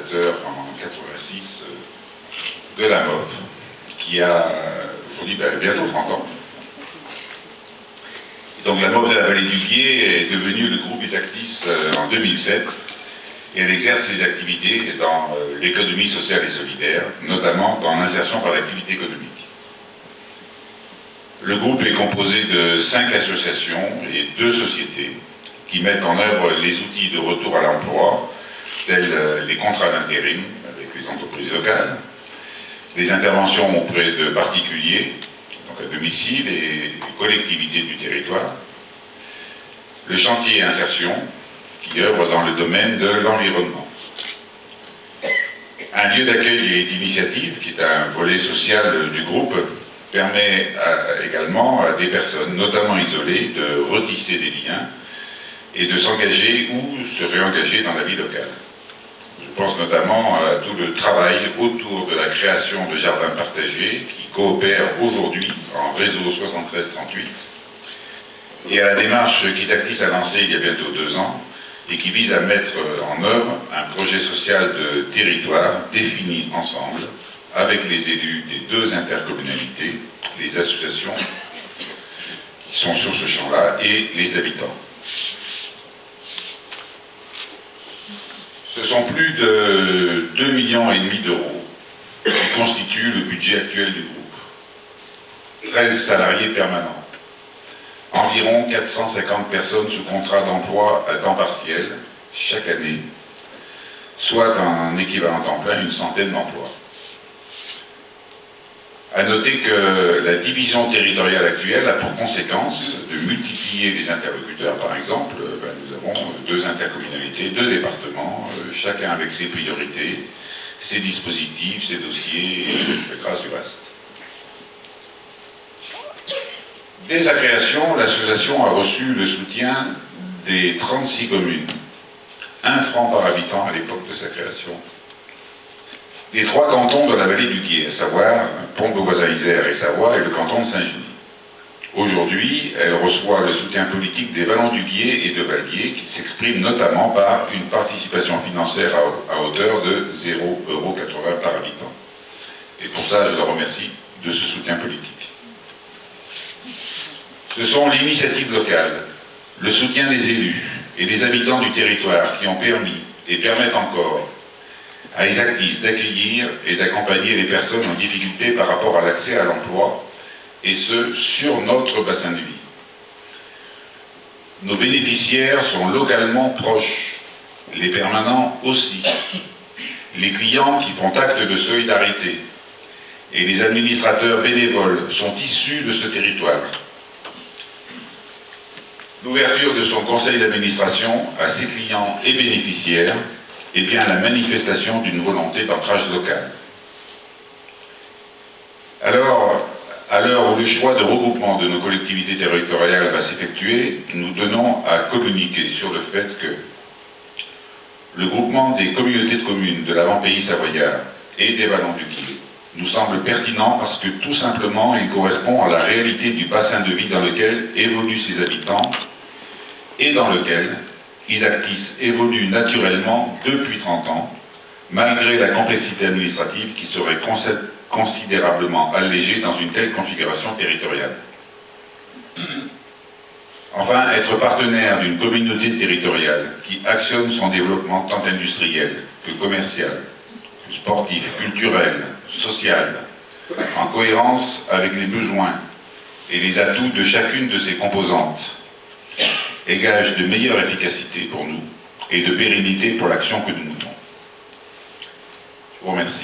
fondateur en 86 de la MOF, qui a aujourd'hui bientôt 30 ans. Et donc la MOF de la vallée du Guiers est devenue le groupe Etactis en 2007, et elle exerce ses activités dans l'économie sociale et solidaire, notamment dans l'insertion par l'activité économique. Le groupe est composé de 5 associations et 2 sociétés qui mettent en œuvre les outils de retour à l'emploi, tels les contrats d'intérim avec les entreprises locales, les interventions auprès de particuliers, donc à domicile et collectivités du territoire, le chantier insertion, qui œuvre dans le domaine de l'environnement. Un lieu d'accueil et d'initiative, qui est un volet social du groupe, permet également à des personnes, notamment isolées, de retisser des liens et de s'engager ou se réengager dans la vie locale. Je pense notamment à tout le travail autour de la création de jardins partagés qui coopèrent aujourd'hui en réseau 73-38 et à la démarche qu'Etactis a lancée il y a bientôt 2 ans et qui vise à mettre en œuvre un projet social de territoire défini ensemble avec les élus des 2 intercommunalités, les associations qui sont sur ce champ-là et les habitants. Ce sont plus de 2,5 millions d'euros qui constituent le budget actuel du groupe. 13 salariés permanents, environ 450 personnes sous contrat d'emploi à temps partiel chaque année, soit en équivalent temps plein une centaine d'emplois. À noter que la division territoriale actuelle a pour conséquence de multiplier les interlocuteurs. Par exemple, nous avons 2 intercommunalités, 2 départements, chacun avec ses priorités, ses dispositifs, ses dossiers, et grâce du reste. Dès sa création, l'association a reçu le soutien des 36 communes, 1 franc par habitant à l'époque de sa création, des 3 cantons de la vallée du Guiers, à savoir Pont-Beauvoisin-Isère et Savoie et le canton de Saint-Genis. Aujourd'hui, elle reçoit le soutien politique des Vallons du Guiers et de Valliers, qui s'exprime notamment par une participation financière à hauteur de 0,80 € par habitant. Et pour ça, je la remercie de ce soutien politique. Ce sont l'initiative locale, le soutien des élus et des habitants du territoire qui ont permis et permettent encore à Etactis d'accueillir et d'accompagner les personnes en difficulté par rapport à l'accès à l'emploi, et ce, sur notre bassin de vie. Nos bénéficiaires sont localement proches, les permanents aussi, les clients qui font acte de solidarité, et les administrateurs bénévoles sont issus de ce territoire. L'ouverture de son conseil d'administration à ses clients et bénéficiaires est bien la manifestation d'une volonté d'ancrage local. Alors, à l'heure où le choix de regroupement de nos collectivités territoriales va s'effectuer, nous tenons à communiquer sur le fait que le groupement des communautés de communes de l'avant-pays savoyard et des Vallons du Guiers nous semble pertinent parce que tout simplement il correspond à la réalité du bassin de vie dans lequel évoluent ses habitants et dans lequel Etactis évolue naturellement depuis 30 ans, malgré la complexité administrative qui serait considérablement allégée dans une telle configuration territoriale. Enfin, être partenaire d'une communauté territoriale qui actionne son développement tant industriel que commercial, que sportif, culturel, social, en cohérence avec les besoins et les atouts de chacune de ses composantes, est gage de meilleure efficacité pour nous et de pérennité pour l'action que nous menons. Je vous remercie.